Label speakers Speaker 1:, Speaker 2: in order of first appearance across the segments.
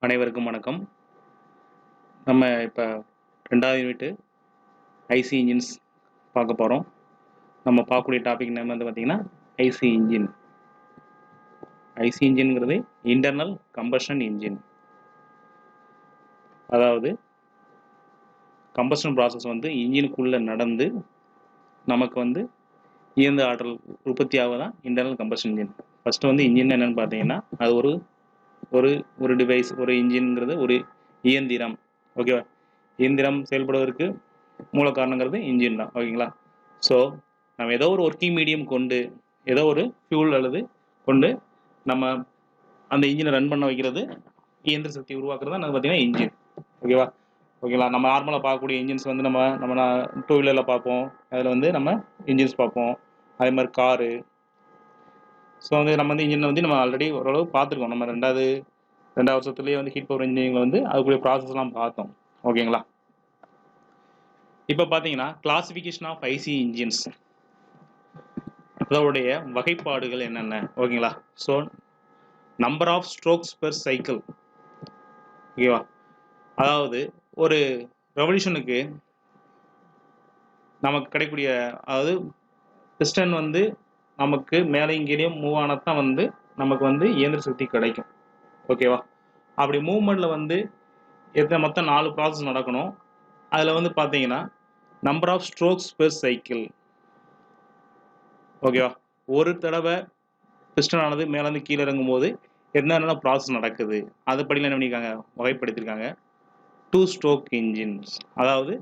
Speaker 1: அனைவருக்கும் வணக்கம். நம்ம இப்போ 2வது யூனிட் ஐசி இன்ஜின்ஸ் பார்க்க போகிறோம். நம்ம பார்க்கக்கூடிய டாபிக் நேம் வந்து பார்த்தீங்கன்னா ஐசி இன்ஜின். ஐசி இன்ஜின்ங்கிறது இன்டர்னல் கம்பஷன் இன்ஜின். அதாவது கம்பஷன் ப்ராசஸ் வந்து இன்ஜினுக்குள்ளே நடந்து நமக்கு வந்து இயந்திர ஆற்றல் உற்பத்தி ஆவதான் இன்டர்னல் கம்பஷன் இன்ஜின். ஃபஸ்ட்டு வந்து இன்ஜின் என்னென்னு பார்த்தீங்கன்னா அது ஒரு ஒரு ஒரு டிவைஸ், ஒரு இன்ஜின்ங்கிறது ஒரு இயந்திரம். ஓகேவா? இயந்திரம் செயல்படுவதற்கு மூல காரணங்கிறது இன்ஜின் தான். ஓகேங்களா? ஸோ நம்ம ஏதோ ஒரு ஒர்க்கிங் மீடியம் கொண்டு ஏதோ ஒரு ஃபியூல் அல்லது கொண்டு நம்ம அந்த இன்ஜினை ரன் பண்ண வைக்கிறது, இயந்திர சக்தி உருவாக்குறது தான் பார்த்தீங்கன்னா இன்ஜின். ஓகேவா? ஓகேங்களா? நம்ம நார்மலாக பார்க்கக்கூடிய இன்ஜின்ஸ் வந்து நம்ம டூ வீலரில் பார்ப்போம். அதில் வந்து நம்ம இன்ஜின்ஸ் பார்ப்போம். அதே மாதிரி காரு. ஸோ வந்து நம்ம வந்து இன்ஜினை வந்து நம்ம ஆல்ரெடி ஓரளவு பார்த்துருக்கோம். நம்ம ரெண்டாவது வருஷத்துலேயே வந்து ஹீட் பவர் இன்ஜினில் வந்து அதுக்குரிய ப்ராசஸ்லாம் பார்த்தோம். ஓகேங்களா? இப்போ பார்த்தீங்கன்னா கிளாசிஃபிகேஷன் ஆஃப் ஐசி இன்ஜின்ஸ், அதோடைய வகைப்பாடுகள் என்னென்ன? ஓகேங்களா? So number of strokes per cycle. ஓகேவா? அதாவது ஒரு ரெவல்யூஷனுக்கு நமக்கு கிடைக்கக்கூடிய, அதாவது பிஸ்டன் வந்து நமக்கு மேலே கீழேயும் மூவ் ஆனதான் வந்து நமக்கு வந்து இயந்திர சக்தி கிடைக்கும். ஓகேவா? அப்படி மூவ்மெண்ட்டில் வந்து மொத்தம் 4 ப்ராசஸ் நடக்கணும். அதில் வந்து பார்த்தீங்கன்னா number of strokes per cycle. ஓகேவா? ஒரு தடவை பிஸ்டன் ஆனது மேலேருந்து கீழே இறங்கும்போது என்னென்ன ப்ராசஸ் நடக்குது அதுபடியில் என்ன பண்ணியிருக்காங்க, வகைப்படுத்தியிருக்காங்க. 2 ஸ்ட்ரோக் இன்ஜின்ஸ், அதாவது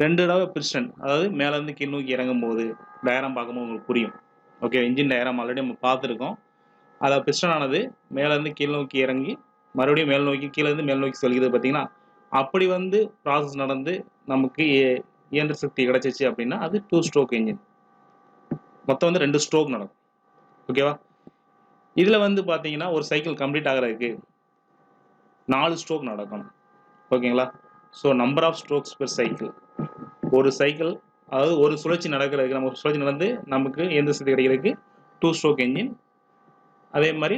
Speaker 1: ரெண்டு தடவை பிஸ்டன், அதாவது மேலேருந்து கீழ் நோக்கி இறங்கும்போது டயராம் பார்க்கும்போது உங்களுக்கு புரியும். ஓகே, இன்ஜின் டயராம் ஆல்ரெடி நம்ம பார்த்துருக்கோம். அதாவது பிஸ்டன் ஆனது மேலேருந்து கீழ் நோக்கி இறங்கி மறுபடியும் மேல் நோக்கி, கீழேருந்து மேல் நோக்கி செல்கிறது பார்த்தீங்கன்னா, அப்படி வந்து ப்ராசஸ் நடந்து நமக்கு இயந்திர சக்தி கிடச்சிச்சு அப்படின்னா அது 2 ஸ்ட்ரோக் இன்ஜின். மொத்தம் வந்து 2 ஸ்ட்ரோக் நடக்கும். ஓகேவா? இதில் வந்து பார்த்தீங்கன்னா ஒரு சைக்கிள் கம்ப்ளீட் ஆகிறதுக்கு 4 ஸ்ட்ரோக் நடக்கும். ஓகேங்களா? So number of strokes per cycle. ஒரு சைக்கிள், அதாவது ஒரு சுழற்சி நடக்கிறதுக்கு, நம்ம ஒரு சுழற்சி நடந்து நமக்கு இயந்திர சக்தி கிடைக்கிறதுக்கு 2 ஸ்ட்ரோக் இன்ஜின். அதே மாதிரி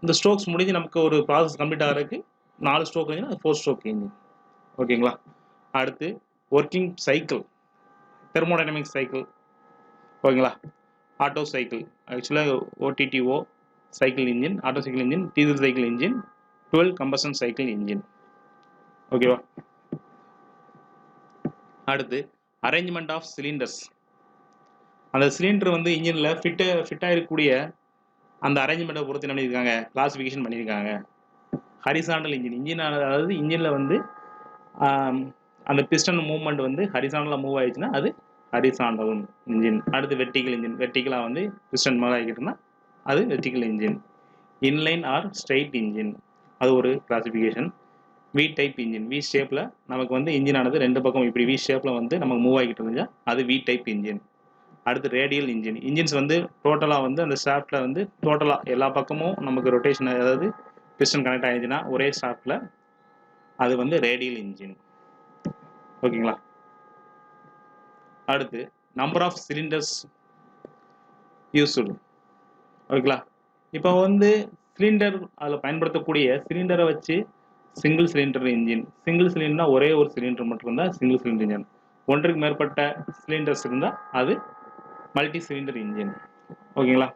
Speaker 1: இந்த ஸ்ட்ரோக்ஸ் முடிஞ்சு நமக்கு ஒரு ப்ராசஸ் கம்ப்ளீட் ஆகிறதுக்கு 4 ஸ்ட்ரோக் இன்ஜின், 4 ஸ்ட்ரோக் இன்ஜின். ஓகேங்களா? அடுத்து ஒர்க்கிங் சைக்கிள், தெர்மோடைனமிக் சைக்கிள். ஓகேங்களா? ஆட்டோ சைக்கிள், ஆக்சுவலாக ஓடிடிஓ cycle engine, auto cycle engine, diesel cycle engine, 12 combustion cycle engine. ஓகேவா? அடுத்து அரேஞ்ச்மெண்ட் ஆஃப் சிலிண்டர்ஸ். அந்த சிலிண்டர் வந்து இன்ஜினில் ஃபிட் ஆகிருக்கக்கூடிய அந்த அரேஞ்ச்மெண்ட்டை பொறுத்து என்ன பண்ணியிருக்காங்க, கிளாசிஃபிகேஷன் பண்ணியிருக்காங்க. ஹரிசாண்டல் இன்ஜின், அதாவது இன்ஜினில் வந்து அந்த பிஸ்டன் மூவ்மெண்ட் வந்து ஹரிசாண்டலாக மூவ் ஆயிடுச்சுன்னா அது ஹரிசாண்டல் இன்ஜின். அடுத்து வெர்டிகல் இன்ஜின், வெர்டிகலாக வந்து பிஸ்டன் மேலே ஆகிக்கிட்டுனா அது vertical engine. Inline or straight engine, அது ஒரு classification. V type engine, V ஷேப்பில் நமக்கு வந்து இன்ஜின் ஆனது ரெண்டு பக்கம் இப்படி வி ஷேப்பில் வந்து நமக்கு மூவ் ஆகிட்டு இருந்துச்சா அது வி டைப் இன்ஜின். அடுத்து ரேடியல் இன்ஜின், இன்ஜின்ஸ் வந்து டோட்டலாக வந்து அந்த ஷாஃப்டில் வந்து டோட்டலாக எல்லா பக்கமும் நமக்கு ரொட்டேஷன், அதாவது பிஸ்டன் கனெக்ட் ஆகிடுச்சுன்னா ஒரே ஷாஃப்டில், அது வந்து ரேடியல் இன்ஜின். ஓகேங்களா? அடுத்து நம்பர் ஆஃப் சிலிண்டர்ஸ் யூஸ்டு. ஓகேங்களா? இப்போ வந்து சிலிண்டர், அதில் பயன்படுத்தக்கூடிய சிலிண்டரை வச்சு சிங்கிள் சிலிண்டர் இன்ஜின். சிங்கிள் சிலிண்டர்னா ஒரே ஒரு சிலிண்டர் மட்டும் இருந்தால் சிங்கிள் சிலிண்டர் இன்ஜின். ஒன்றுக்கு மேற்பட்ட சிலிண்டர்ஸ் இருந்தால் அது மல்டி சிலிண்டர் இன்ஜின். ஓகேங்களா?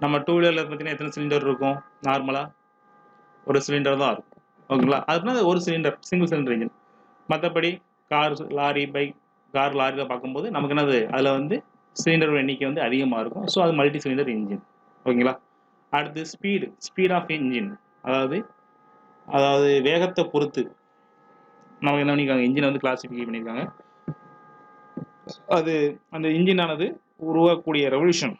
Speaker 1: நம்ம டூ வீலரில் பார்த்தீங்கன்னா எத்தனை சிலிண்டர் இருக்கும்? நார்மலாக ஒரு சிலிண்டர் தான் இருக்கும். ஓகேங்களா? அதுனா ஒரு சிலிண்டர், சிங்கிள் சிலிண்டர் இன்ஜின். மற்றபடி கார், லாரி, பைக், கார், லாரியில் பார்க்கும்போது நமக்கு என்னது, அதில் வந்து சிலிண்டர் எண்ணிக்கை வந்து அதிகமாக இருக்கும். ஸோ அது மல்டி சிலிண்டர் இன்ஜின். ஓகேங்களா? அடுத்து ஸ்பீட் ஆஃப் இன்ஜின், அதாவது வேகத்தை பொறுத்து நமக்கு என்ன பண்ணியிருக்காங்க, இன்ஜினை வந்து கிளாசிஃபை பண்ணியிருக்காங்க. அது அந்த இன்ஜினானது உருவாக்கக்கூடிய revolution,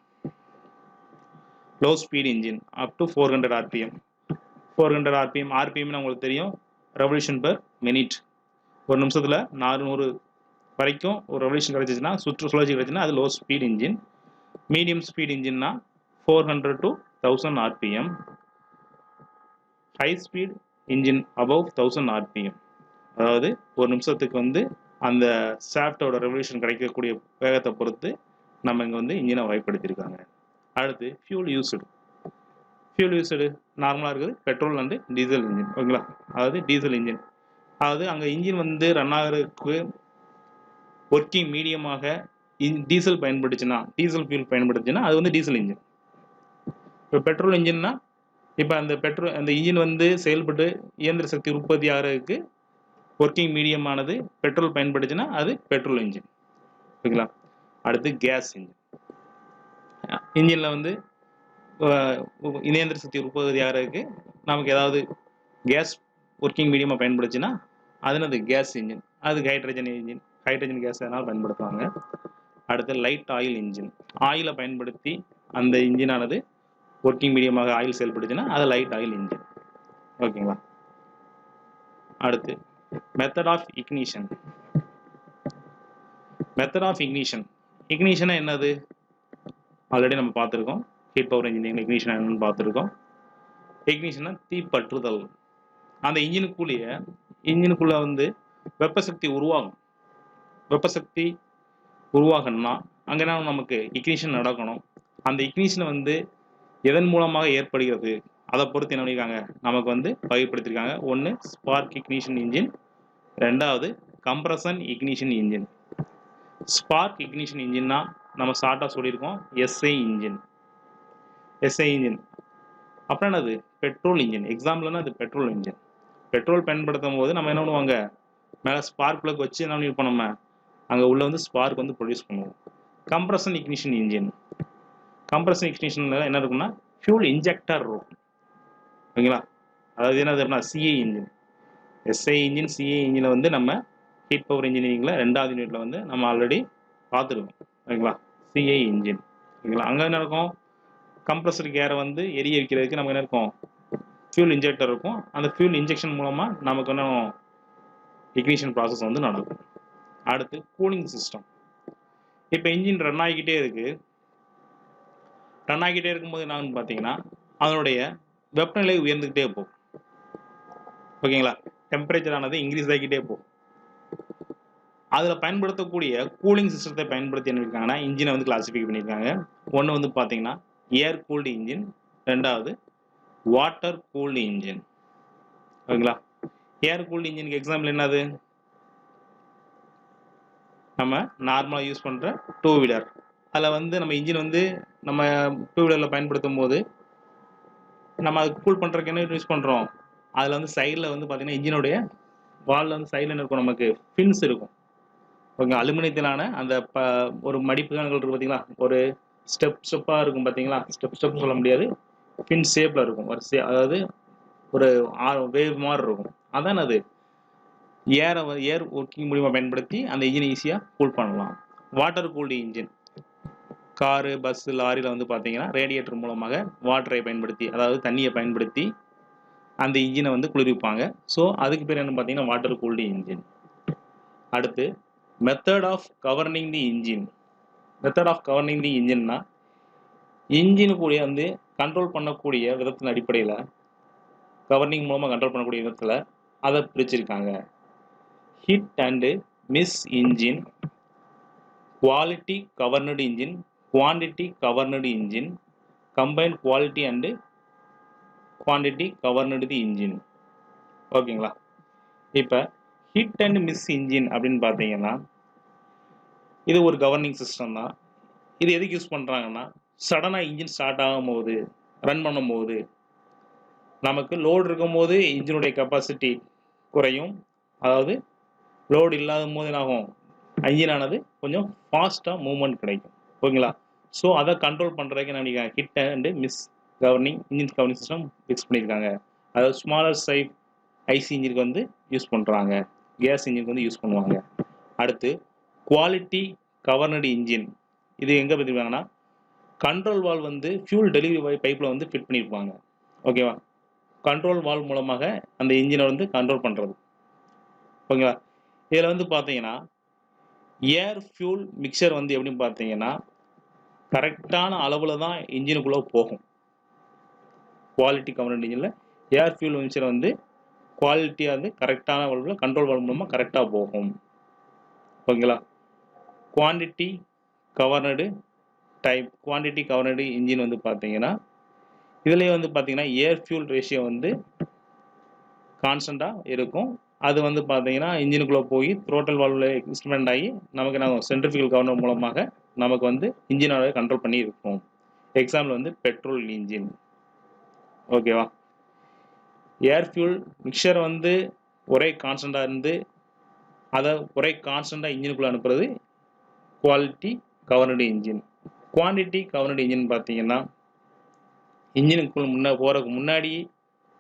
Speaker 1: low speed engine up to 400 RPM. 400 RPM, ஆர்பிஎம்னு உங்களுக்கு தெரியும், ரெவல்யூஷன் பெர் மினிட். ஒரு நிமிஷத்தில் 400 வரைக்கும் ஒரு ரெவல்யூஷன் கிடைச்சிச்சுன்னா, சுழற்சி கிடைச்சுன்னா அது low speed engine. Medium speed இன்ஜின்னா 400 to 1000 RPM. High speed engine above 1000 RPM. அதாவது ஒரு நிமிஷத்துக்கு வந்து அந்த ஷாஃப்டோட ரெவல்யூஷன் கிடைக்கக்கூடிய வேகத்தை பொறுத்து நம்ம இங்கே வந்து இன்ஜினை வகைப்படுத்தியிருக்காங்க. அடுத்து ஃபியூல் ஃபியூல் யூஸ்டு நார்மலாக இருக்குது பெட்ரோல் அண்டு டீசல் இன்ஜின். ஓகேங்களா, அதாவது டீசல் இன்ஜின், அதாவது அங்கே இன்ஜின் வந்து ரன் ஆகிறதுக்கு ஒர்க்கிங் மீடியமாக டீசல் பயன்படுச்சுன்னா, டீசல் ஃபியூல் பயன்படுத்துச்சுன்னா அது வந்து டீசல் இன்ஜின். இப்போ பெட்ரோல் இன்ஜின்னா இப்போ அந்த இன்ஜின் வந்து செயல்பட்டு இயந்திர சக்தி உற்பத்தி ஆகிறதுக்கு ஒர்க்கிங் மீடியமானது பெட்ரோல் பயன்படுச்சுன்னா அது பெட்ரோல் இன்ஜின். ஓகேங்களா, அடுத்து கேஸ் இன்ஜின். இன்ஜினில் வந்து இயந்திர சக்தி உற்பத்தி ஆகிறதுக்கு நமக்கு ஏதாவது கேஸ் ஒர்க்கிங் மீடியமாக பயன்படுச்சுன்னா அது என்னது கேஸ் இன்ஜின். அதுக்கு ஹைட்ரஜன் கேஸ் அதனால் பயன்படுத்துவாங்க. அடுத்து லைட் ஆயில் இன்ஜின். ஆயிலை பயன்படுத்தி அந்த இன்ஜினானது ஒர்க்கிங் மீடியமாக ஆயில் செயல்படுச்சுன்னா அது லைட் ஆயில் இன்ஜின். ஓகேங்களா, அடுத்து method of ignition. Method of ignition. இக்னிஷனா என்னது ஆல்ரெடி நம்ம பார்த்துருக்கோம். ஹீட் பவர் இன்ஜினியரிங் இக்னிஷன் என்னன்னு பார்த்துருக்கோம். இக்னிஷனா தீப்பற்றுதல். அந்த இன்ஜினுக்குள்ளே வந்து வெப்பசக்தி உருவாகும். வெப்பசக்தி உருவாகணும்னா அங்கே என்ன நமக்கு இக்னிஷன் நடக்கணும். அந்த இக்னிஷனை வந்து எதன் மூலமாக ஏற்படுகிறது அதை பொறுத்து என்ன பண்ணியிருக்காங்க நமக்கு வந்து வகைப்படுத்தியிருக்காங்க. ஒன்று ஸ்பார்க் இக்னிஷன் இன்ஜின், ரெண்டாவது compression ignition engine. Spark ignition இன்ஜின்னா நம்ம ஷார்ட்டாக சொல்லியிருக்கோம் எஸ்ஐ இன்ஜின். எஸ்ஐ இன்ஜின் அப்புறம் என்னது பெட்ரோல் இன்ஜின். எக்ஸாம்பிள்னா அது பெட்ரோல் இன்ஜின். பெட்ரோல் பயன்படுத்தும் போது நம்ம என்ன பண்ணுவாங்க மேலே ஸ்பார்க் பிளக் வச்சு என்ன பண்ணியிருப்போம் நம்ம அங்கே உள்ள வந்து ஸ்பார்க் வந்து ப்ரொடியூஸ் பண்ணுவோம். Compression ignition engine. கம்ப்ரஷன் இக்னிஷனில் என்ன இருக்குன்னா ஃபியூல் இன்ஜெக்டர் இருக்கும். ஓகேங்களா, அதாவது என்னது அப்படின்னா CI engine. SI engine CI இன்ஜினில் வந்து நம்ம ஹீட் பவர் இன்ஜினியரிங்கில் 2வது யூனிட்டில் வந்து நம்ம ஆல்ரெடி பார்த்துருக்கோம். ஓகேங்களா, சிஏ இன்ஜின். ஓகேங்களா, அங்கே என்ன இருக்கும் கம்ப்ரஸர் கேரை வந்து எரிய வைக்கிறதுக்கு நமக்கு என்ன இருக்கும் ஃபியூல் இன்ஜெக்டர் இருக்கும். அந்த ஃபியூல் இன்ஜெக்ஷன் மூலமாக நமக்கு என்ன இக்னிஷன் ப்ராசஸ் வந்து நடக்கும். அடுத்து கூலிங் சிஸ்டம். இப்போ இன்ஜின் ரன் ஆகிக்கிட்டே இருக்கும்போது என்னன்னு பார்த்தீங்கன்னா அதனுடைய வெப்பநிலை உயர்ந்துக்கிட்டே போகும். ஓகேங்களா, டெம்பரேச்சர் ஆனது இன்க்ரீஸ் ஆகிக்கிட்டே போகும். அதில் பயன்படுத்தக்கூடிய கூலிங் சிஸ்டத்தை பயன்படுத்தி என்ன இருக்காங்கன்னா இன்ஜினை வந்து கிளாசிஃபை பண்ணியிருக்காங்க. ஒன்று வந்து பார்த்தீங்கன்னா ஏர் கூல்டு இன்ஜின், ரெண்டாவது வாட்டர் கூல்டு இன்ஜின். ஓகேங்களா, ஏர் கூல்டு இன்ஜினுக்கு எக்ஸாம்பிள் என்னது நம்ம நார்மலாக யூஸ் பண்ணுற 2 வீலர். அதில் வந்து நம்ம இன்ஜின் வந்து நம்ம 2 வீலரில் பயன்படுத்தும் போது நம்ம அது கூல் பண்ணுறதுக்கு என்ன யூஸ் பண்ணுறோம் அதில் வந்து சைடில் வந்து பார்த்தீங்கன்னா இன்ஜினுடைய வாலில் வந்து சைடில் என்ன இருக்கும் நமக்கு ஃபின்ஸ் இருக்கும். ஓகே, அலுமினியத்திலான அந்த ஒரு மடிப்புகள் இருக்குது பார்த்தீங்களா, ஒரு ஸ்டெப்பாக இருக்கும் பார்த்தீங்களா, ஸ்டெப் சொல்ல முடியாது, ஃபின் ஷேப்பில் இருக்கும் அதாவது ஒரு வேவ் மாதிரி இருக்கும். அதான் அது ஏர் ஒர்க்கிங் மூலியமாக பயன்படுத்தி அந்த இன்ஜினை ஈஸியாக கூல் பண்ணலாம். Water cooled engine car bus லாரியில் வந்து பார்த்தீங்கன்னா ரேடியேட்டர் மூலமாக வாட்டரை பயன்படுத்தி அதாவது தண்ணியை பயன்படுத்தி அந்த இன்ஜினை வந்து குளிர்விப்பாங்க. ஸோ அதுக்கு பேர் என்ன பார்த்தீங்கன்னா வாட்டர் கூல்டு இன்ஜின். அடுத்து method of governing the engine. Method of governing the இன்ஜின்னா இன்ஜினுக்குரிய வந்து கண்ட்ரோல் பண்ணக்கூடிய விதத்தின் அடிப்படையில் கவர்னிங் மூலமாக கண்ட்ரோல் பண்ணக்கூடிய விதத்தில் அதை பிரிச்சிருக்காங்க. Hit and miss engine, quality governed engine, quantity governed engine, combined quality and quantity governed the engine. ஓகேங்களா, இப்போ ஹிட் அண்ட் மிஸ் இன்ஜின் அப்படின்னு பார்த்தீங்கன்னா இது ஒரு கவர்னிங் சிஸ்டம் தான். இது எதுக்கு யூஸ் பண்ணுறாங்கன்னா சடனாக இன்ஜின் ஸ்டார்ட் ஆகும்போது ரன் பண்ணும்போது நமக்கு லோடு இருக்கும் போது இன்ஜினுடைய கெப்பாசிட்டி குறையும். அதாவது லோடு இல்லாத போது என்னாகும் இன்ஜினானது கொஞ்சம் ஃபாஸ்ட்டாக மூவ்மெண்ட் கிடைக்கும். ஓகேங்களா, ஸோ அதை கண்ட்ரோல் பண்ணுறதுக்கு என்ன பண்ணியிருக்காங்க hit and miss governing engine governing system fix பண்ணியிருக்காங்க. அதாவது ஸ்மாலர் சைஸ் ஐசி இன்ஜினுக்கு வந்து யூஸ் பண்ணுறாங்க, கேஸ் இன்ஜினுக்கு வந்து யூஸ் பண்ணுவாங்க. அடுத்து குவாலிட்டி கவர்னடு இன்ஜின். இது எங்கே பார்த்துருக்காங்கன்னா கண்ட்ரோல் வால்வ் வந்து ஃபியூல் டெலிவரி பைப்பில் வந்து ஃபிட் பண்ணியிருப்பாங்க. ஓகேவா, கண்ட்ரோல் வால்வ் மூலமாக அந்த இன்ஜினை வந்து கண்ட்ரோல் பண்ணுறது. ஓகேங்களா, இதில் வந்து பார்த்தீங்கன்னா ஏர் ஃபியூல் மிக்சர் வந்து எப்படின்னு பார்த்தீங்கன்னா கரெக்டான அளவில் தான் இன்ஜினுக்குள்ளே போகும். குவாலிட்டி கவர்னட் இன்ஜினில் ஏர் ஃபியூல் மிக்சர் வந்து குவாலிட்டியாக வந்து கரெக்டான அளவில் கண்ட்ரோல் வால்வ் மூலமாக கரெக்டாக போகும். ஓகேங்களா, quantity கவர்னடு type quantity governed engine வந்து பார்த்தீங்கன்னா இதுலேயே வந்து பார்த்தீங்கன்னா ஏர் ஃபியூல் ரேஷியோ வந்து கான்ஸ்டண்ட்டாக இருக்கும். அது வந்து பார்த்தீங்கன்னா இன்ஜினுக்குள்ளே போய் த்ரோட்டல் வால்வில் இன்ஸ்ட்ருமெண்ட் ஆகி நமக்கு நான் சென்ட்ரிஃபியூகல் கவர்னர் மூலமாக நமக்கு வந்து இன்ஜினோட கண்ட்ரோல் பண்ணி இருக்கும். எக்ஸாம்பிள் வந்து பெட்ரோல் இன்ஜின். ஓகேவா? ஏர் ஃபியூல் மிக்சர் வந்து ஒரே கான்ஸ்டண்ட்டாக இருந்து அதை ஒரே கான்ஸ்டண்ட்டாக இன்ஜினுக்குள்ளே அனுப்புறது quality governed engine. Quantity governed engine பார்த்தீங்கன்னா இன்ஜினுக்குள்ள போகிறதுக்கு முன்னாடி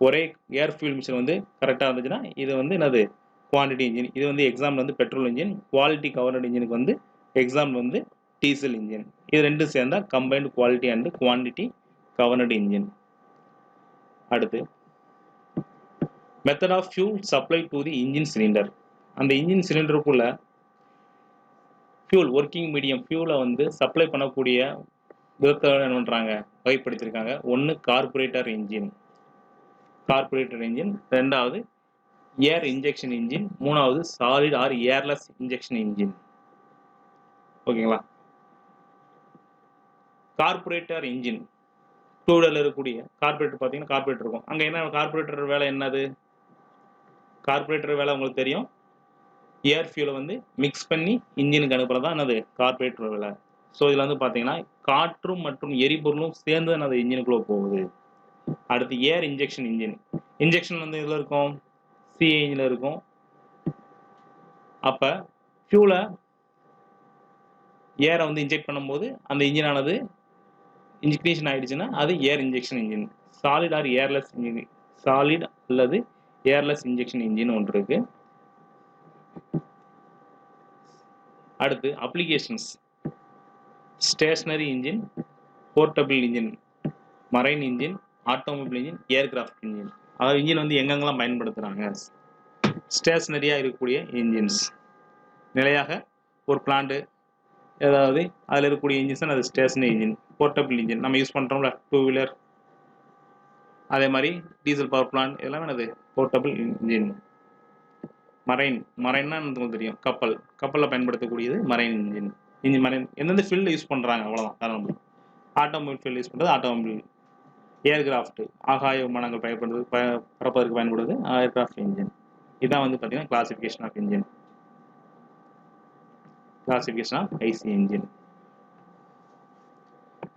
Speaker 1: ஒரே ஏர் ஃபியூல் மிக்சர் வந்து கரெக்டாக இருந்துச்சுன்னா இது வந்து என்னது குவான்டிட்டி இன்ஜின். இது வந்து எக்ஸாம்பிள் வந்து பெட்ரோல் இன்ஜின். குவாலிட்டி கவர்னடு இன்ஜினுக்கு வந்து எக்ஸாம்பிள் வந்து டீசல் இன்ஜின். இது ரெண்டும் சேர்ந்தா combined quality and quantity governed engine. அடுத்து method of fuel supply to the engine cylinder. அந்த இன்ஜின் சிலிண்டருக்குள்ள ஃபியூல் ஒர்க்கிங் மீடியம் ஃபியூலை வந்து சப்ளை பண்ணக்கூடிய விதத்தை என்ன பண்ணுறாங்க வகைப்படுத்தியிருக்காங்க. ஒன்று கார்பரேட்டர் இன்ஜின், ரெண்டாவது ஏர் இன்ஜெக்ஷன் இன்ஜின், மூணாவது solid or airless injection engine. ஓகேங்களா? கார்பரேட்டர் இன்ஜின் டூ வீலரில் இருக்கக்கூடிய கார்பரேட்டர் பார்த்தீங்கன்னா கார்பரேட்டர் இருக்கும். அங்கே என்ன கார்பரேட்டர் வேலை என்னது? கார்பரேட்டர் வேலை உங்களுக்கு தெரியும், ஏர் ஃபியூலை வந்து மிக்ஸ் பண்ணி இன்ஜினுக்கு அனுப்புறது தான் என்னது கார்பரேட்டர் வேலை. ஸோ இதில் வந்து பார்த்தீங்கன்னா காற்றும் மற்றும் எரிபொருளும் சேர்ந்து என்னது இன்ஜினுக்குள்ளே போகுது. அடுத்து ஏர் இன்ஜெக்ஷன் இன்ஜின். இன்ஜெக்ஷன் வந்து இதில் இருக்கும், சிஏ இன்ஜினில் இருக்கும். அப்போ ஃபியூலை ஏரை வந்து இன்ஜெக்ட் பண்ணும்போது அந்த இன்ஜினானது இன்ஜெக்ஷன் ஆகிடுச்சுன்னா அது air injection engine. Solid or airless engine, solid அல்லது ஏர்லெஸ் இன்ஜெக்ஷன் இன்ஜின் ஒன்று இருக்கு. அடுத்து applications stationary engine, portable engine, marine engine, automobile engine, aircraft engine. அதாவது இன்ஜின் வந்து எங்கெங்கெல்லாம் பயன்படுத்துகிறாங்க. ஸ்டேஷனரியாக இருக்கக்கூடிய இன்ஜின்ஸ், நிலையாக ஒரு பிளான்ட்டு ஏதாவது அதில் இருக்கக்கூடிய இன்ஜின்ஸ் தான் அது ஸ்டேஷனரி இன்ஜின். போர்ட்டபிள் இன்ஜின் நம்ம யூஸ் பண்ணுறோம்ல டூ வீலர், அதே மாதிரி டீசல் பவர் பிளான்ட், இதெல்லாம் என்னது போர்ட்டபிள் இன்ஜின். மரைன்னா உங்களுக்கு தெரியும், கப்பலில் பயன்படுத்தக்கூடியது மரைன் இன்ஜின். மரைன் எந்தெந்த ஃபீல்டில் யூஸ் பண்ணுறாங்க அவ்வளோதான் காரணம். ஆட்டோமொபைல் ஃபீல்டு யூஸ் பண்ணுறது ஆட்டோமொபைல். ஏர்கிராஃப்ட் ஆகாய விமானங்கள் பறப்பதற்கு பயன்படுது ஏர்கிராஃப்ட் இன்ஜின். இதான் வந்து பார்த்தீங்கன்னா classification of engine, classification of IC engine.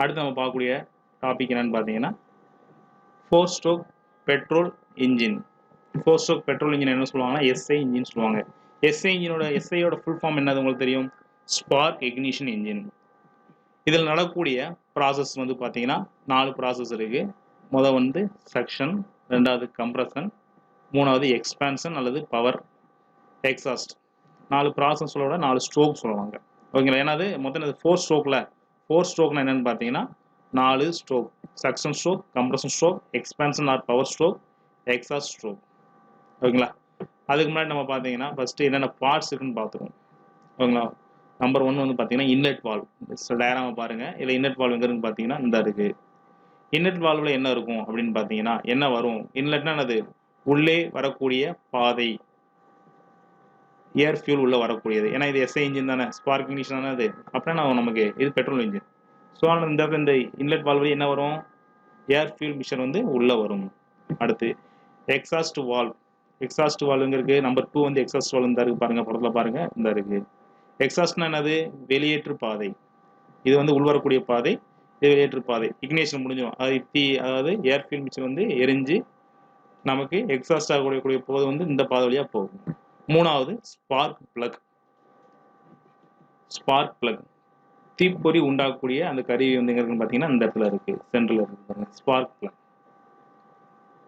Speaker 1: அடுத்து நம்ம பார்க்கக்கூடிய டாபிக் என்னன்னு பார்த்தீங்கன்னா 4 stroke petrol engine. 4 stroke petrol engine என்ன சொல்லுவாங்கன்னா எஸ்ஐ இன்ஜின் சொல்லுவாங்க. எஸ்ஐயோட ஃபுல் ஃபார்ம் என்னது உங்களுக்கு தெரியும்? Spark ignition engine. இதில் நடக்கக்கூடிய ப்ராசஸ் வந்து பார்த்தீங்கன்னா 4 ப்ராசஸ் இருக்கு. முதல் வந்து சக்ஷன், ரெண்டாவது கம்ப்ரஷன், மூணாவது எக்ஸ்பான்ஷன் அல்லது பவர் எக்ஸாஸ்ட். 4 ப்ராசஸோட 4 ஸ்ட்ரோக் சொல்லுவாங்க. ஓகேங்களா? ஏன்னா அது மொத்தம் 4 ஸ்ட்ரோக்கில் 4 ஸ்ட்ரோக்னா என்னென்னு பார்த்தீங்கன்னா 4 stroke: suction stroke, compression stroke, expansion or power stroke, exhaust stroke. ஓகேங்களா? அதுக்கு முன்னாடி நம்ம பார்த்தீங்கன்னா ஃபஸ்ட்டு என்னென்ன பார்ட்ஸ் இருக்குன்னு பார்த்துருவோம். ஓகேங்களா? நம்பர் 1 வந்து பார்த்தீங்கன்னா இன்லெட் வால்வ். டயராம பாருங்கள். இதில் இன்லெட் வால்வ் எங்கே இருக்குன்னு பார்த்தீங்கன்னா இந்த இருக்குது. இன்லெட் வால்வில் என்ன இருக்கும் அப்படின்னு பார்த்தீங்கன்னா என்ன வரும்? இன்லெட்னா என்னது? உள்ளே வரக்கூடிய பாதை, ஏர் ஃபியூல் உள்ளே வரக்கூடியது. ஏன்னா இது எஸ்ஐ இன்ஜின் தானே, ஸ்பார்க் இக்னிஷன் தானே அது. அப்படின்னா நமக்கு இது பெட்ரோல் இன்ஜின். ஸோ இந்த இன்லெட் வால்வ் என்ன வரும்? ஏர் ஃபியூல் மிக்சர் வந்து உள்ளே வரும். அடுத்து எக்ஸாஸ்ட் வால்வ். எக்ஸாஸ்ட் வால்வுங்க இருக்குது. நம்பர் 2 வந்து எக்ஸாஸ்ட் வால்வ் இந்த இருக்குது பாருங்கள், படத்தில் பாருங்கள் இந்த இருக்குது. எக்ஸாஸ்ட்னா என்னது? வெளியேற்று பாதை. இது வந்து உள்வரக்கூடிய பாதை, இது வெளியேற்று பாதை. இக்னேஷன் முடிஞ்சிடும், அதாவது ஏர் ஃபியூல் மிக்சர் வந்து எரிஞ்சு நமக்கு எக்ஸாஸ்ட் ஆகக்கூடிய போது வந்து இந்த பாதை வழியாக போகும். மூணாவது ஸ்பார்க் பிளக். ஸ்பார்க் பிளக் தீப்பொறி உண்டாக்கக்கூடிய அந்த கருவி வந்து எங்க இருக்குன்னு பார்த்தீங்கன்னா இந்த இடத்துல இருக்குது, சென்டரில் இருக்குது பாருங்க. ஸ்பார்க் பிளக்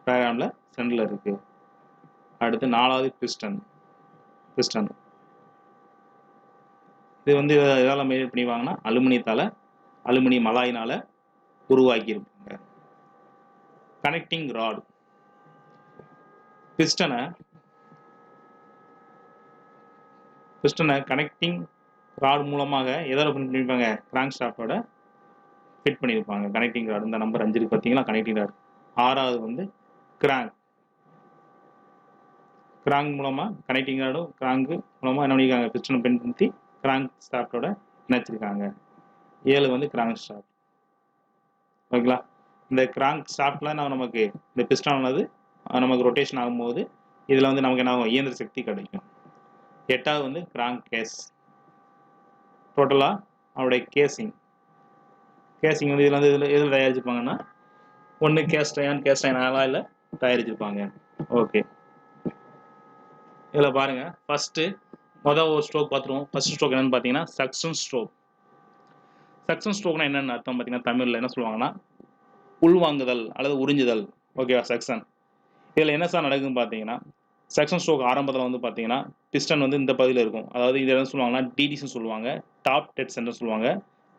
Speaker 1: டயக்ராமில் சென்டரில் இருக்குது. அடுத்து 4வது பிஸ்டன். இது வந்து எதால் மேட் பண்ணிவாங்கன்னா அலுமினியம் அலாயினால உருவாக்கியிருப்பாங்க. Connecting rod. பிஸ்டனை கனெக்டிங் ராட் மூலமாக எதால் பண்ணியிருப்பாங்க? கிராங்க் ஷாஃப்டோட ஃபிட் பண்ணியிருப்பாங்க கனெக்டிங் ராட். இந்த நம்பர் 5 பார்த்தீங்களா கனெக்டிங் ராட். 6வது வந்து கிராங்க் மூலமாக கனெக்டிங் ராடும் கிராங்கு மூலமாக என்ன பண்ணியிருக்காங்க? பிஸ்டனை பயன்படுத்தி கிராங்க் ஷாஃப்டோட இணைச்சிருக்காங்க. 7 வந்து கிராங்க் ஷாஃப்ட். ஓகேங்களா? இந்த கிராங்க் ஷாஃப்ட்ல நமக்கு இந்த பிஸ்டன் ஆனது நமக்கு ரொட்டேஷன் ஆகும்போது இதில் வந்து நமக்கு என்ன ஆகும், இயந்திர சக்தி கிடைக்கும். 8வது வந்து கிராங்க் கேஸ். டோட்டலாக அவருடைய கேசிங் வந்து இதில் வந்து எதில் தயாரிச்சிருப்பாங்கன்னா, ஒன்று கேஸ்ட் அயன் அலாயில் தயாரிச்சிருப்பாங்க. ஓகே, இதில் பாருங்க, ஃபர்ஸ்ட் ஒரு ஸ்ட்ரோக் பார்த்துருவோம். ஃபர்ஸ்ட் ஸ்ட்ரோக் என்னன்னு பார்த்தீங்கன்னா சக்ஷன் ஸ்ட்ரோக். சக்ஷன் ஸ்ட்ரோக்னா என்னென்னு அர்த்தம் பார்த்தீங்கன்னா, தமிழில் என்ன சொல்லுவாங்கன்னா உள்வாங்குதல் அல்லது உறிஞ்சுதல். ஓகேவா, சக்ஷன். இதில் என்ன சார் நடக்குதுன்னு பார்த்தீங்கன்னா, சக்ஷன் ஸ்ட்ரோக் ஆரம்பத்தில் வந்து பார்த்தீங்கன்னா பிஸ்டன் வந்து இந்த பகுதியில் இருக்கும். அதாவது இது என்ன சொல்லுவாங்கன்னா டிடிசின்னு சொல்லுவாங்க, டாப் டெட் சென்டர் சொல்லுவாங்க.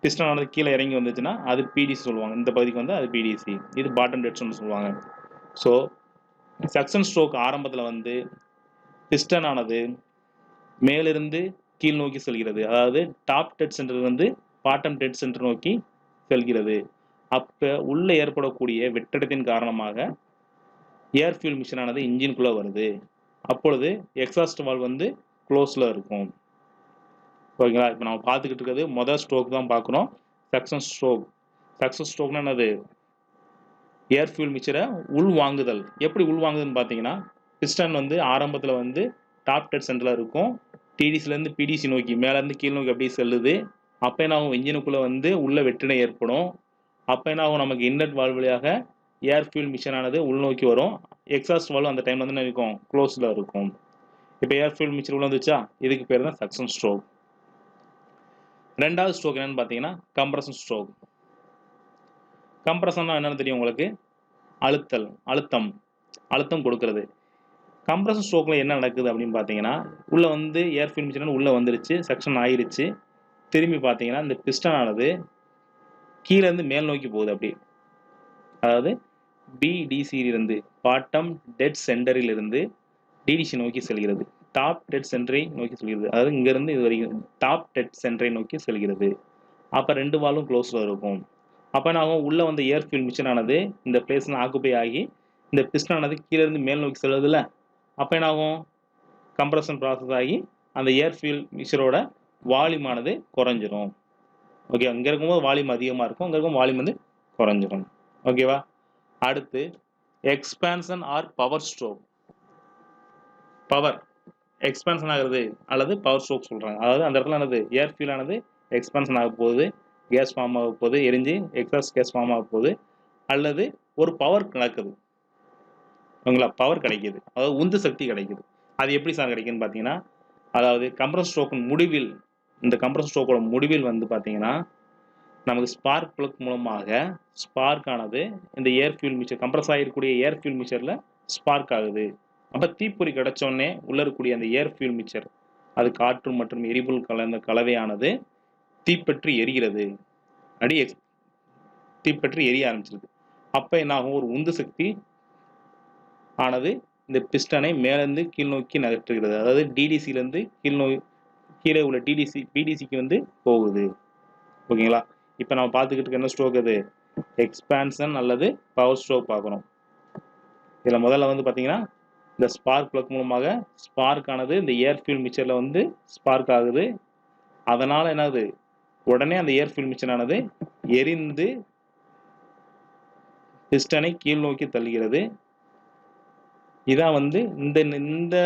Speaker 1: பிஸ்டன் ஆனது கீழே இறங்கி வந்துச்சுன்னா அது பிடிசி சொல்லுவாங்க. இந்த பகுதிக்கு வந்து அது பிடிசி, இது பாட்டம் டெட் சென்டர் சொல்லுவாங்க. ஸோ சக்ஷன் ஸ்ட்ரோக் ஆரம்பத்தில் வந்து பிஸ்டன் ஆனது மேலிருந்து கீழ் நோக்கி செல்கிறது. அதாவது டாப் டெட் சென்டர் வந்து பாட்டம் டெட் சென்டர் நோக்கி செல்கிறது. அப்போ உள்ள ஏற்படக்கூடிய வெற்றிடத்தின் காரணமாக ஏர் ஃபியூல் மிஷின் ஆனது இன்ஜினுக்குள்ளே வருது. அப்பொழுது எக்ஸாஸ்ட் வால்வ் வந்து க்ளோஸில் இருக்கும். ஓகேங்களா, இப்போ நம்ம பார்த்துக்கிட்டு இருக்கிறது மொதல் ஸ்ட்ரோக் தான் பார்க்குறோம், சக்ஷன் ஸ்ட்ரோக். சக்ஷன் ஸ்ட்ரோக்னா என்னது, ஏர் ஃபியூல் மிக்சரை உள்வாங்குதல். எப்படி உள்வாங்குதுன்னு பார்த்தீங்கன்னா, பிஸ்டன் வந்து ஆரம்பத்தில் வந்து டாப் டெட் சென்டரில் இருக்கும். டிடிசிலேருந்து பிடிசி நோக்கி மேலேருந்து கீழ் நோக்கி அப்படியே செல்லுது. அப்போ என்ன ஆகும், இன்ஜினுக்குள்ளே வந்து உள்ள வெற்றிடம் ஏற்படும். அப்போ என்ன ஆகும், நமக்கு இன்லெட் வால்வ் வழியாக ஏர் ஃபியூல் மிஷின் ஆனது உள்நோக்கி வரும். எக்ஸாஸ்ட் வால்வ் அந்த டைமில் வந்து என்ன இருக்கும், க்ளோஸில் இருக்கும். இப்போ ஏர் ஃபியூல் மிக்சர் உள்ள வந்துச்சா, இதுக்கு பேர் தான் சக்ஷன் ஸ்ட்ரோக். ரெண்டாவது ஸ்ட்ரோக் என்னன்னு பார்த்தீங்கன்னா கம்ப்ரஷன் ஸ்ட்ரோக். கம்ப்ரஷன்னா என்னன்னு தெரியும் உங்களுக்கு, அழுத்தம் கொடுக்கறது. கம்ப்ரஷன் ஸ்ட்ரோக்கில் என்ன நடக்குது அப்படின்னு பார்த்தீங்கன்னா, உள்ளே வந்து ஏர் ஃபியூல் மிஷின் உள்ளே வந்துருச்சு, செக்ஷன் ஆயிருச்சு. திரும்பி பார்த்தீங்கன்னா இந்த பிஸ்டன் ஆனது கீழேருந்து மேல் நோக்கி போகுது. அப்படி அதாவது பிடிசியிலிருந்து பாட்டம் டெட் சென்டரிலிருந்து டிடிசி நோக்கி செல்கிறது. டாப் டெட் சென்டரை நோக்கி செல்கிறது. அதாவது இங்கேருந்து இது வரைக்கும் டாப் டெட் சென்டரை நோக்கி செல்கிறது. அப்போ ரெண்டு வால்வும் க்ளோஸில் இருக்கும். அப்போ என்ன ஆகும், உள்ளே வந்த ஏர் ஃபியூல் மிஷின் ஆனது இந்த பிளேஸில் ஆக்குப்பை ஆகி இந்த பிஸ்டன் ஆனது கீழேருந்து மேல் நோக்கி செல்வதில்ல. அப்போ என்ன ஆகும், கம்ப்ரஷன் ப்ராசஸ் ஆகி அந்த ஏர் ஃபியூல் மிக்சரோட வால்யூம் ஆனது குறைஞ்சிரும். ஓகே, இங்கே இருக்கும்போது வால்யூம் அதிகமாக இருக்கும், இங்கே இருக்கும் வால்யூம் வந்து குறைஞ்சிரும். ஓகேவா. அடுத்து expansion or power stroke. Power expansion ஆகுறது அல்லது பவர் ஸ்ட்ரோக் சொல்கிறாங்க. அதாவது அந்த இடத்துல என்னது, ஏர் ஃபியூல் ஆனது எக்ஸ்பான்ஷன் ஆக போகுது, கேஸ் ஃபார்ம் ஆக போகுது, எரிஞ்சு எக்ஸாஸ்ட் கேஸ் ஃபார்ம் ஆக போகுது, அல்லது ஒரு பவர் நடக்குது. ஓகேங்களா, பவர் கிடைக்கிது, அதாவது உந்து சக்தி கிடைக்குது. அது எப்படி சார் கிடைக்குன்னு பார்த்தீங்கன்னா, அதாவது கம்ப்ரஷன் ஸ்ட்ரோக்கின் முடிவில், இந்த கம்ப்ரஷன் ஸ்ட்ரோக்கோட முடிவில் வந்து பார்த்தீங்கன்னா நமக்கு ஸ்பார்க் ப்ளக் மூலமாக ஸ்பார்க் ஆனது இந்த ஏர் ஃபியூல் மிக்சர், கம்ப்ரஸ் ஆகிருக்கக்கூடிய ஏர் ஃபியூல் மிக்சரில் ஸ்பார்க் ஆகுது. அப்போ தீப்பொறி கிடச்சோடனே உள்ள இருக்கக்கூடிய அந்த ஏர் ஃபியூல் மிக்சர், அது காற்று மற்றும் எரிபொருள் கலந்த கலவையானது தீப்பற்றி எரிகிறது. தீப்பற்றி எரிய ஆரம்பிச்சிருது. அப்போ என்ன ஆகும், ஒரு உந்து சக்தி ஆனது இந்த பிஸ்டனை மேலேருந்து கீழ் நோக்கி நகர்த்துகிறது. அதாவது டிடிசிலேருந்து கீழே உள்ள பிடிசிக்கு வந்து போகுது. ஓகேங்களா. இப்போ நம்ம பார்த்துக்கிட்டு இருக்க என்ன ஸ்ட்ரோக், அது எக்ஸ்பான்ஷன் அல்லது பவர் ஸ்ட்ரோக் பார்க்குறோம். இதில் முதல்ல வந்து பார்த்தீங்கன்னா இந்த ஸ்பார்க் ப்ளக் மூலமாக ஸ்பார்க் ஆனது இந்த ஏர் ஃபியூல் மிக்சரில் வந்து ஸ்பார்க் ஆகுது. அதனால் என்னது, உடனே அந்த ஏர் ஃபியூல் மிக்சர் ஆனது எரிந்து பிஸ்டனை கீழ் நோக்கி தள்ளுகிறது. இதான் வந்து இந்த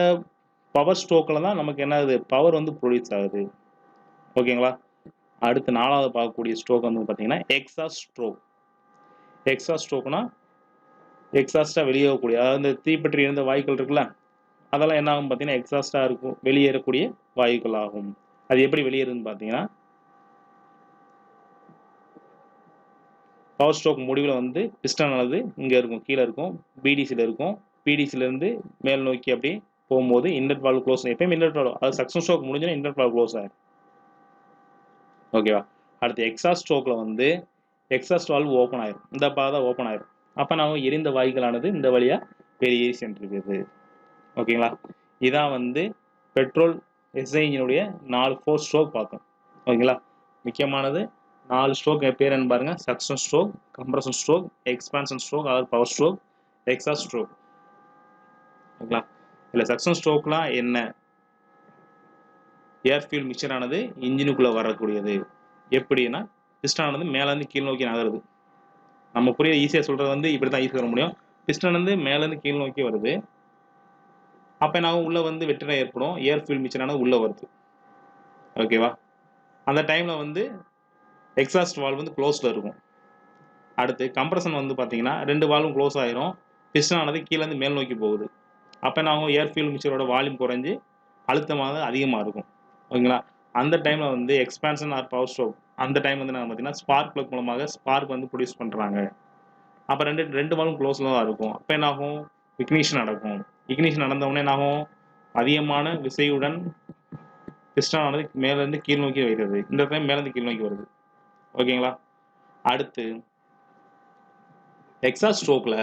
Speaker 1: பவர் ஸ்ட்ரோக்கில் தான் நமக்கு என்ன ஆகுது, பவர் வந்து ப்ரொடியூஸ் ஆகுது. ஓகேங்களா. அடுத்து நாலாவது பார்க்கக்கூடிய ஸ்ட்ரோக் வந்து பார்த்தீங்கன்னா எக்ஸாஸ்ட் ஸ்ட்ரோக். எக்ஸாஸ்ட் ஸ்ட்ரோக்னா எக்ஸாஸ்டாக வெளியேறக்கூடிய, அதாவது இந்த தீப்பற்றி இருந்த வாயுக்கள் இருக்குல்ல, அதெல்லாம் என்ன ஆகும் பார்த்தீங்கன்னா எக்ஸாஸ்டாக இருக்கும், வெளியேறக்கூடிய வாயுக்கள் ஆகும். அது எப்படி வெளியேறுதுன்னு பார்த்தீங்கன்னா, பவர் ஸ்ட்ரோக் முடிவில் வந்து பிஸ்டன் ஆனது இங்கே இருக்கும், கீழே இருக்கும், பிடிசியில் இருக்கும். பிடிசியிலேருந்து மேல் நோக்கி அப்படி போகும்போது இன்லெட் வால்வ் க்ளோஸ். எப்பயும் இன்லெட் வால்வ், அது சக்ஷன் ஸ்ட்ரோக் முடிஞ்சோன்னா இன்லெட் வால்வ் க்ளோஸ் ஆகும். ஓகேவா. அடுத்து எக்ஸாஸ்ட் ஸ்ட்ரோக்கில் வந்து எக்ஸாஸ்ட் வால்வ் ஓப்பன் ஆயிரும், இந்த பாதை ஓப்பன் ஆயிரும். அப்போ நான் எரிந்த வாயுக்களானது இந்த வழியாக வெளியேறி சென்றிருக்குது. ஓகேங்களா. இதான் வந்து பெட்ரோல் எஸ்ஐ இன்ஜினுடைய 4 ஸ்ட்ரோக் பார்த்தோம். ஓகேங்களா. முக்கியமானது 4 ஸ்ட்ரோக் பேர் என்ன பாருங்க, suction stroke, compression stroke, expansion stroke அதாவது பவர் ஸ்ட்ரோக், எக்ஸாஸ்ட் ஸ்ட்ரோக். ஓகேங்களா. இல்லை சக்ஷன் ஸ்ட்ரோக்லாம் என்ன, ஏர் ஃபியூல் மிக்சர் ஆனது இன்ஜினுக்குள்ளே வரக்கூடியது. எப்படின்னா பிஸ்டன் ஆனது மேலேருந்து கீழ் நோக்கி நகருது. நம்ம புரிய ஈஸியாக சொல்கிறது வந்து இப்படி தான் ஈஸியாக சொல்ல முடியும். பிஸ்டன் வந்து மேலேருந்து கீழ் நோக்கி வருது. அப்போ நான் உள்ளே வந்து வெற்றிடம் ஏற்படும். ஏர் ஃபியூல் மிக்சரானது உள்ளே வருது. ஓகேவா? அந்த டைமில் வந்து எக்ஸாஸ்ட் வால்வ் வந்து க்ளோஸில் இருக்கும். அடுத்து கம்ப்ரஷன் வந்து பார்த்தீங்கன்னா 2 வால்வும் க்ளோஸ் ஆயிரும். பிஸ்டன் ஆனது கீழேருந்து மேல் நோக்கி போகுது. அப்போ என்ன ஆகும்? ஏர் ஃபியூல் மிக்சரோட வால்யூம் குறைஞ்சு அழுத்தமானது அதிகமாக இருக்கும். ஓகேங்களா? அந்த டைமில் வந்து எக்ஸ்பான்ஷன் ஆர் பவர் ஸ்ட்ரோக் அந்த டைம் வந்து நான் பார்த்தீங்கன்னா ஸ்பார்க் ப்ளக் மூலமாக ஸ்பார்க் வந்து ப்ரொடியூஸ் பண்ணுறாங்க. அப்போ ரெண்டு வால்வும் க்ளோஸில் தான் இருக்கும். அப்போ என்ன ஆகும்? இக்னிஷன் நடக்கும். இக்னிஷன் நடந்த உடனே என்ன ஆகும்? அதிகமான விசையுடன் பிஸ்டன் ஆனது மேலேருந்து கீழ் நோக்கி வருகிறது. இந்த டைம் மேலேருந்து கீழ் நோக்கி வருது. ஓகேங்களா? அடுத்து எக்ஸாஸ்ட் ஸ்ட்ரோக்கில்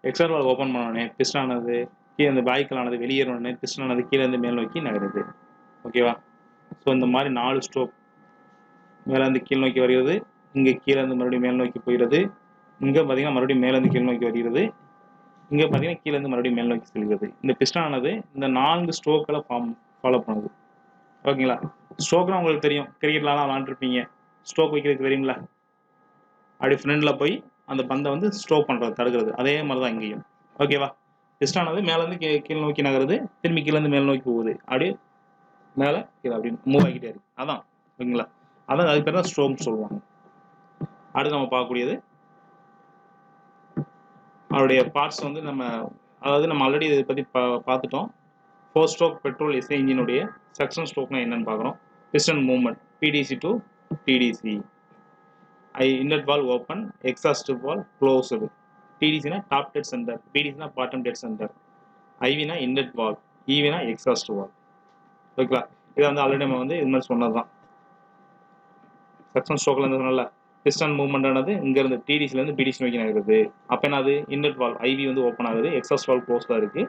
Speaker 1: எக்ஸாஸ்ட் வால்வ் ஓப்பன் பண்ண உடனே பிஸ்டன் ஆனது கீழே இந்த வாய்க்கால் ஆனது வெளியேற உடனே பிஸ்டன் ஆனது கீழேருந்து மேல் நோக்கி நகருது. ஓகேவா? ஸோ இந்த மாதிரி 4 ஸ்ட்ரோக் மேலேருந்து கீழ் நோக்கி வருகிறது. இங்கே கீழேருந்து மறுபடியும் மேல் நோக்கி போகிறது. இங்கே பார்த்தீங்கன்னா மறுபடியும் மேலேருந்து கீழ் நோக்கி வருகிறது. இங்கே பார்த்தீங்கன்னா கீழேருந்து மறுபடியும் மேல் நோக்கி செல்கிறது. இந்த பிஸ்டன் ஆனது இந்த 4 ஸ்ட்ரோக்கில் ஃபாலோ பண்ணுது. ஓகேங்களா? ஸ்ட்ரோக்னா உங்களுக்கு தெரியும், கிரிக்கெட்லாம் விளாண்டுருப்பீங்க. ஸ்ட்ரோக் வைக்கிறதுக்கு தெரியுங்களா? அப்படி ஃப்ரெண்டில் போய் அந்த பந்தை வந்து ஸ்ட்ரோக் பண்ணுறது, தடுக்கிறது. அதே மாதிரி தான் இங்கேயும். ஓகேவா? பிஸ்டன் ஆனது மேலேருந்து கீழ் நோக்கி நகருது. திரும்பி கீழேருந்து மேல் நோக்கி போகுது. அப்படியே மேலே கீழே அப்படின்னு மூவ் ஆகிட்டே இருக்கு. அதான் ஓகேங்களா? அதான் அதுக்கு பேர் தான் ஸ்ட்ரோக்னு சொல்லுவாங்க. அடுத்து நம்ம பார்க்கக்கூடியது அவருடைய பார்ட்ஸ் வந்து நம்ம ஆல்ரெடி இதை பற்றி பார்த்துட்டோம். 4 ஸ்ட்ரோக் பெட்ரோல் எஸ்ஐ இன்ஜினுடைய சக்ஷன் ஸ்ட்ரோக்னா என்னன்னு பார்க்குறோம். Piston movement BDC to TDC. Inlet valve open, exhaust valve closed. டிடிசினா டாப் டெட் சென்டர், பிடிசினா பாட்டம் டெட் சென்டர், ஐவினா இன்லெட் வால்வ், ஈவினா எக்ஸாஸ்ட் வால்வ். ஓகேங்களா? இதை வந்து ஆல்ரெடி நம்ம வந்து இது மாதிரி சொன்னது தான். சக்ஷன் ஸ்ட்ரோக்கில் இருந்து சொன்னல, பிஸ்டன் மூவ்மெண்ட் ஆனது இங்கேருந்து டிடிசிலேருந்து பிடிசி நோக்கி நகருது. அப்போ என்னது? இன்லெட் வால்வ் ஐவி வந்து ஓப்பன் ஆகுது, எக்ஸாஸ்ட் வால்வ் க்ளோஸாக இருக்குது.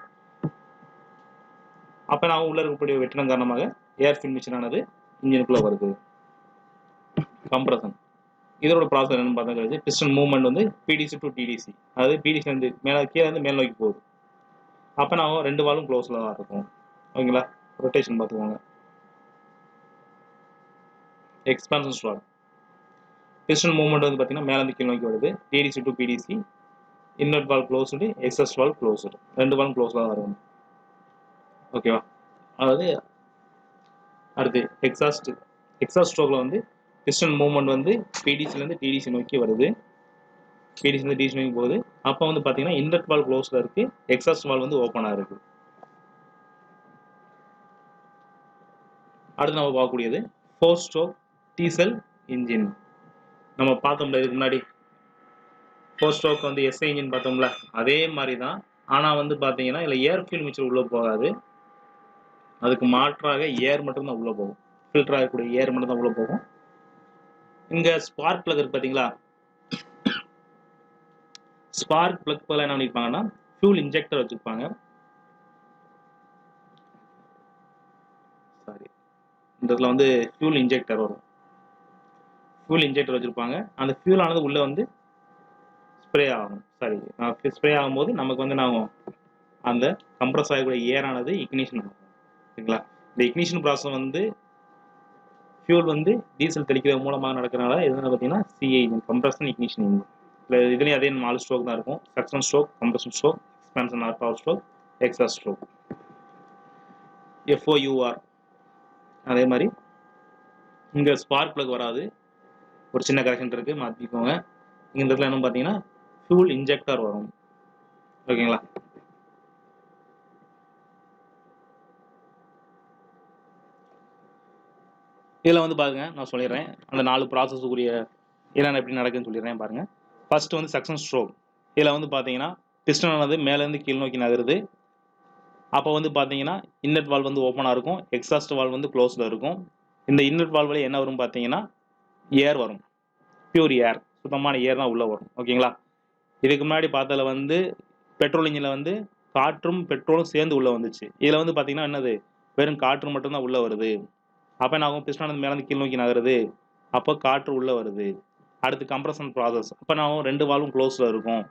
Speaker 1: அப்போ நான் உள்ளே இருக்கக்கூடிய வெற்றிடம் காரணமாக ஏர் ஃபியூல் மிக்சர் ஆனது இன்ஜினுக்குள்ளே வருது. கம்ப்ரஷன் இதோட ப்ராசஸ் என்னன்னு பார்த்தா பிஸ்டன் மூவ்மெண்ட் வந்து பிடிசி டு டிடிசி, அதாவது பிடிசிலேருந்து கீழே வந்து மேல் நோக்கி போகுது. அப்போ நான் 2 வால்வும் க்ளோஸில் தான் இருக்கும். ஓகேங்களா? ரொட்டேஷன் பார்த்துக்கோங்க. எக்ஸ்பான்ஷன் ஸ்ட்ரோக் பிஸ்டன் மூவ்மெண்ட் வந்து பார்த்தீங்கன்னா மேலேருந்து கீழ் நோக்கி வருது. TDC to BDC, inlet valve closed, exhaust valve closed. 2 வால்வும் க்ளோஸில் தான் இருக்கும். ஓகேவா? அதாவது அடுத்து எக்ஸாஸ்ட் ஸ்ட்ரோக்கில் வந்து பிஸ்டன் மூவ்மெண்ட் வந்து பிடிசிலேருந்து டிடிசி நோக்கி வருது. பிடிசிலேருந்து டிடிசி நோக்கி போகுது. அப்போ வந்து பார்த்தீங்கன்னா இன்லெட் வால்வ் க்ளோஸில் இருக்குது, எக்ஸாஸ்ட் வால்வ் வந்து ஓப்பனாக இருக்குது. அடுத்து நம்ம பார்க்கக்கூடியது 4 ஸ்ட்ரோக் டீசல் இன்ஜின். நம்ம பார்த்தோம்ல இதுக்கு முன்னாடி 4 ஸ்ட்ரோக் வந்து எஸ்ஐ இன்ஜின் பார்த்தோம்ல, அதே மாதிரி தான். ஆனால் வந்து பார்த்தீங்கன்னா இதில் ஏர் ஃபியூல் மிக்சர் உள்ளே போகாது. அதுக்கு மாற்றாக ஏர் மட்டும்தான் உள்ளே போகும். ஃபில்டர் ஆகக்கூடிய ஏர் மட்டும் தான் உள்ளே போகும். இங்கே ஸ்பார்க் பிளக் இருக்கு பார்த்தீங்களா? ஸ்பார்க் பிளக் போல என்ன பண்ணிருப்பாங்கன்னா ஃபியூல் இன்ஜெக்டர் வச்சுருப்பாங்க. சாரி, இந்த இடத்துல வந்து ஃபியூல் இன்ஜெக்டர் வரும். ஃபியூல் இன்ஜெக்டர் வச்சுருப்பாங்க. அந்த ஃபியூல் ஆனது உள்ளே வந்து ஸ்ப்ரே ஆகும். சாரி, ஸ்ப்ரே ஆகும்போது நமக்கு வந்து என்ன ஆகும்? அந்த கம்ப்ரஸ் ஆகக்கூடிய ஏர் ஆனது இக்னிஷன் ஆகும். ஓகேங்களா? இந்த இக்னிஷன் ப்ராசஸ் வந்து ஃபியூல் வந்து டீசல் தெளிக்கிறது மூலமாக நடக்கிறனால இது வந்து பார்த்தீங்கன்னா CI engine, compression ignition engine. இதுலேயும் அதே 4 ஸ்ட்ரோக் தான் இருக்கும். Suction stroke, compression stroke, expansion or power stroke, exhaust stroke. FOUR அதே மாதிரி இங்கே ஸ்பார்க் பிளக் வராது. ஒரு சின்ன கரெக்ஷன் இருக்குது, மாற்றிக்கோங்க. இந்த இடத்துல என்ன பார்த்தீங்கன்னா ஃபியூல் இன்ஜெக்டர் வரும். ஓகேங்களா? இதில் வந்து பாருங்க, நான் சொல்லிடுறேன் அந்த 4 ப்ராசஸுக்குரிய என்னென்ன எப்படி நடக்குதுன்னு சொல்லிடுறேன் பாருங்க. ஃபர்ஸ்ட் வந்து சக்ஷன் ஸ்ட்ரோக். இதில் வந்து பார்த்தீங்கன்னா பிஸ்டன் ஆனது மேலேருந்து கீழ் நோக்கி நகருது. அப்போ வந்து பார்த்தீங்கன்னா இன்லெட் வால்வ் வந்து ஓப்பனாக இருக்கும், எக்ஸாஸ்ட் வால்வ் வந்து க்ளோஸில் இருக்கும். இந்த இன்லெட் வால்வில் என்ன வரும் பார்த்தீங்கன்னா ஏர் வரும், பியூர் ஏர், சுத்தமான ஏர் தான் உள்ளே வரும். ஓகேங்களா? இதுக்கு முன்னாடி பார்த்ததில் வந்து பெட்ரோல் இன்ஜினில் வந்து காற்றும் பெட்ரோலும் சேர்ந்து உள்ளே வந்துச்சு. இதில் வந்து பார்த்தீங்கன்னா என்னது, வெறும் காற்று மட்டும்தான் உள்ளே வருது. அப்போ என்ன ஆகும்? பிஸ்டன் ஆனது மேலேருந்து கீழ் நோக்கி நகருது. அப்போ காற்று உள்ளே வருது. அடுத்து கம்ப்ரஷன் ப்ராசஸ். அப்போ நான் 2 வால்வும் க்ளோஸில் இருக்கும்.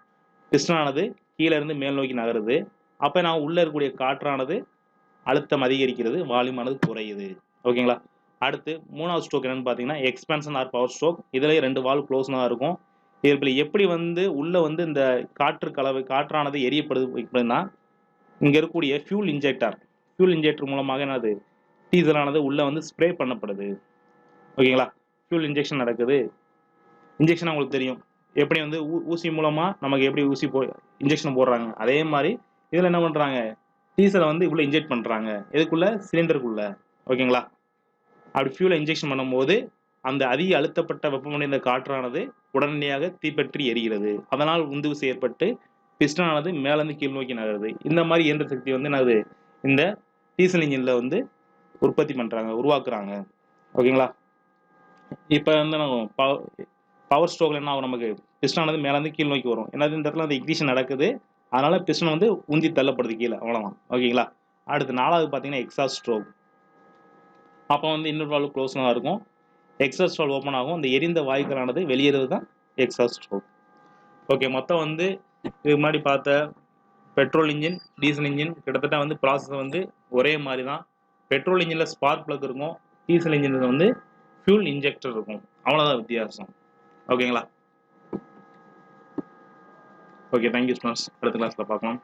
Speaker 1: பிஸ்டன் ஆனது கீழே இருந்து மேல் நோக்கி நகருது. அப்போ நான் உள்ளே இருக்கக்கூடிய காற்றானது அழுத்தம் அதிகரிக்கிறது, வால்யூம் ஆனது குறையுது. ஓகேங்களா? அடுத்து 3வது ஸ்ட்ரோக் என்னன்னு பார்த்தீங்கன்னா எக்ஸ்பான்ஷன் ஆர் பவர் ஸ்ட்ரோக். இதில் 2 வால்வ் க்ளோஸ் தான் இருக்கும். இதில் எப்படி வந்து உள்ள வந்து இந்த காற்றானது எரியப்படுதுன்னா இங்க இருக்கக்கூடிய ஃபியூல் இன்ஜெக்டர் மூலமாக என்னது டீசல் ஆனது உள்ள வந்து ஸ்ப்ரே பண்ணப்படுது. ஓகேங்களா? ஃபியூல் இன்ஜெக்ஷன் நடக்குது. இன்ஜெக்ஷன் உங்களுக்கு தெரியும். எப்படி வந்து ஊசி மூலமா நமக்கு எப்படி இன்ஜெக்ஷன் போடுறாங்க. அதே மாதிரி இதுல என்ன பண்றாங்க? டீசலை வந்து உள்ள இன்ஜெக்ட் பண்றாங்க. எதுக்குள்ள? சிலிண்டருக்குள்ள. ஓகேங்களா? அப்படி ஃபியூலை இன்ஜெக்ஷன் பண்ணும்போது அந்த அதிக அழுத்தப்பட்ட வெப்பமடைந்த காற்றானது உடனடியாக தீப்பற்றி எரிகிறது. அதனால் உந்துவிசை ஏற்பட்டு பிஸ்டனானது மேலிருந்து கீழ் நோக்கி நகருது. இந்த மாதிரி இயந்திர சக்தி வந்து என்னது இந்த டீசல் இன்ஜின்ல வந்து உருவாக்குறாங்க. ஓகேங்களா? இப்போ வந்து நம்ம பவர் ஸ்ட்ரோக்ல என்ன ஆகும்? நமக்கு பிஸ்டனானது மேலிருந்து கீழ் நோக்கி வரும். என்னது இந்த இடத்துல அந்த இக்னிஷன் நடக்குது. அதனால பிஸ்டன் வந்து உந்தி தள்ளப்படுது கீழே. அவ்வளவுதான். ஓகேங்களா? அடுத்து 4வது பார்த்தீங்கன்னா எக்ஸாஸ்ட் ஸ்ட்ரோக். அப்போ வந்து இன்னொரு வால்வு க்ளோஸ்ல தான் இருக்கும். எக்ஸாஸ்ட் வால்வு ஓப்பன் ஆகும். அந்த எரிந்த வாயுக்களானது வெளியேறது தான் எக்ஸாஸ்ட் ஸ்ட்ரோக். ஓகே, மொத்தம் வந்து இதுக்கு முன்னாடி பார்த்த பெட்ரோல் இன்ஜின், டீசல் இன்ஜின் கிட்டத்தட்ட வந்து ப்ராசஸ் வந்து ஒரே மாதிரி தான். பெட்ரோல் இன்ஜினில் ஸ்பார்க் பிளக் இருக்கும், டீசல் இன்ஜினில் வந்து ஃபியூல் இன்ஜெக்டர் இருக்கும். அவ்வளோதான் வித்தியாசம். ஓகேங்களா? Okay, thank you students. அடுத்த கிளாஸில் பார்க்கலாம்.